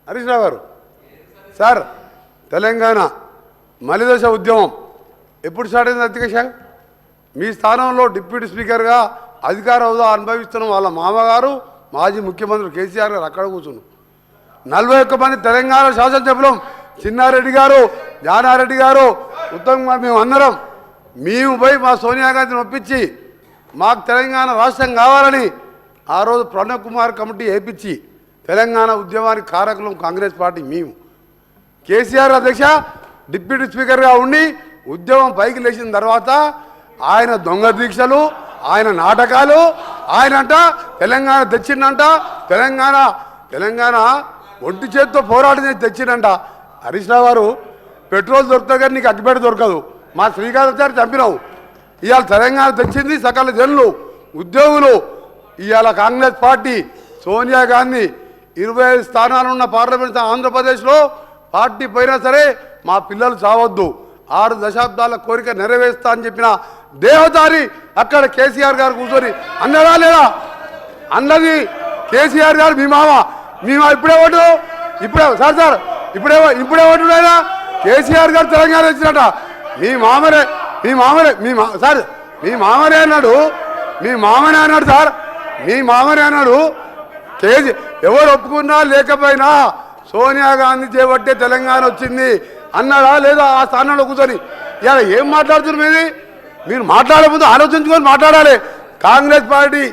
హరీష్ రావు గారు సార్ తెలంగాణ మలిదశ ఉద్యమం ఎప్పుడు స్టార్ట్ అయింది అధ్యక్ష? మీ స్థానంలో డిప్యూటీ స్పీకర్గా అధికార హోదా అనుభవిస్తున్న వాళ్ళ మామగారు మాజీ ముఖ్యమంత్రి కేసీఆర్ గారు అక్కడ కూర్చున్నారు. 41 మంది తెలంగాణ శాసనసభ్యులం, చిన్నారెడ్డి గారు, జానారెడ్డి గారు, ఉత్తమ్ కుమార్, మేము అందరం పోయి మా సోనియా గాంధీని ఒప్పించి మాకు తెలంగాణ రాష్ట్రం కావాలని ఆ రోజు ప్రణబ్ కుమార్ కమిటీ వేయించి తెలంగాణ ఉద్యమానికి కారకులం కాంగ్రెస్ పార్టీ మేము. కేసీఆర్ అధ్యక్ష డిప్యూటీ స్పీకర్గా ఉండి ఉద్యమం పైకి లేచిన తర్వాత ఆయన దొంగ దీక్షలు, ఆయన నాటకాలు, ఆయనంట తెలంగాణ తెచ్చిండంట, తెలంగాణ ఒంటి చేతితో పోరాటం చేసి తెచ్చిండంట. హరీష్ రావు గారు పెట్రోల్ దొరుకుతుంది కానీ నీకు అగ్గిపెట్ట దొరకదు. మా శ్రీకాంతాచారి చంపినావు. ఇవాళ తెలంగాణ తెచ్చింది సకల జనులు, ఉద్యోగులు. ఇవాళ కాంగ్రెస్ పార్టీ సోనియా గాంధీ 25 స్థానాలున్న పార్లమెంట్ ఆంధ్రప్రదేశ్లో పార్టీ పోయినా సరే మా పిల్లలు చావద్దు, 6 దశాబ్దాల కోరిక నెరవేరుస్తా అని చెప్పిన దేవతారి అక్కడ కేసీఆర్ గారు కూర్చొని అన్నదా లేదా? అన్నది కేసీఆర్ గారు. మీ మామ ఇప్పుడే ఓటు, ఇప్పుడే సార్ ఇప్పుడే ఓటు అయినా కేసీఆర్ గారు తెలంగాణ ఇచ్చినట. మీ మామనే సార్, మీ మామనే అన్నాడు సార్, మీ మామనే అన్నాడు. ఎవరు ఒప్పుకున్నా లేకపోయినా సోనియా గాంధీ చేపట్టే తెలంగాణ వచ్చింది అన్నాడా లేదా? ఆ స్థానంలో కూర్చొని ఇలా ఏం మాట్లాడుతున్నారు? మీరు మాట్లాడే ముందు ఆలోచించుకొని మాట్లాడాలి. కాంగ్రెస్ పార్టీ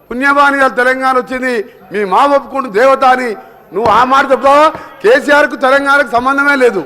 పుణ్యమాని తెలంగాణ వచ్చింది, మీ మామ ఒప్పుకుంటు దేవత అని నువ్వు ఆ మాట చెప్తావా? కేసీఆర్కు తెలంగాణకు సంబంధమే లేదు.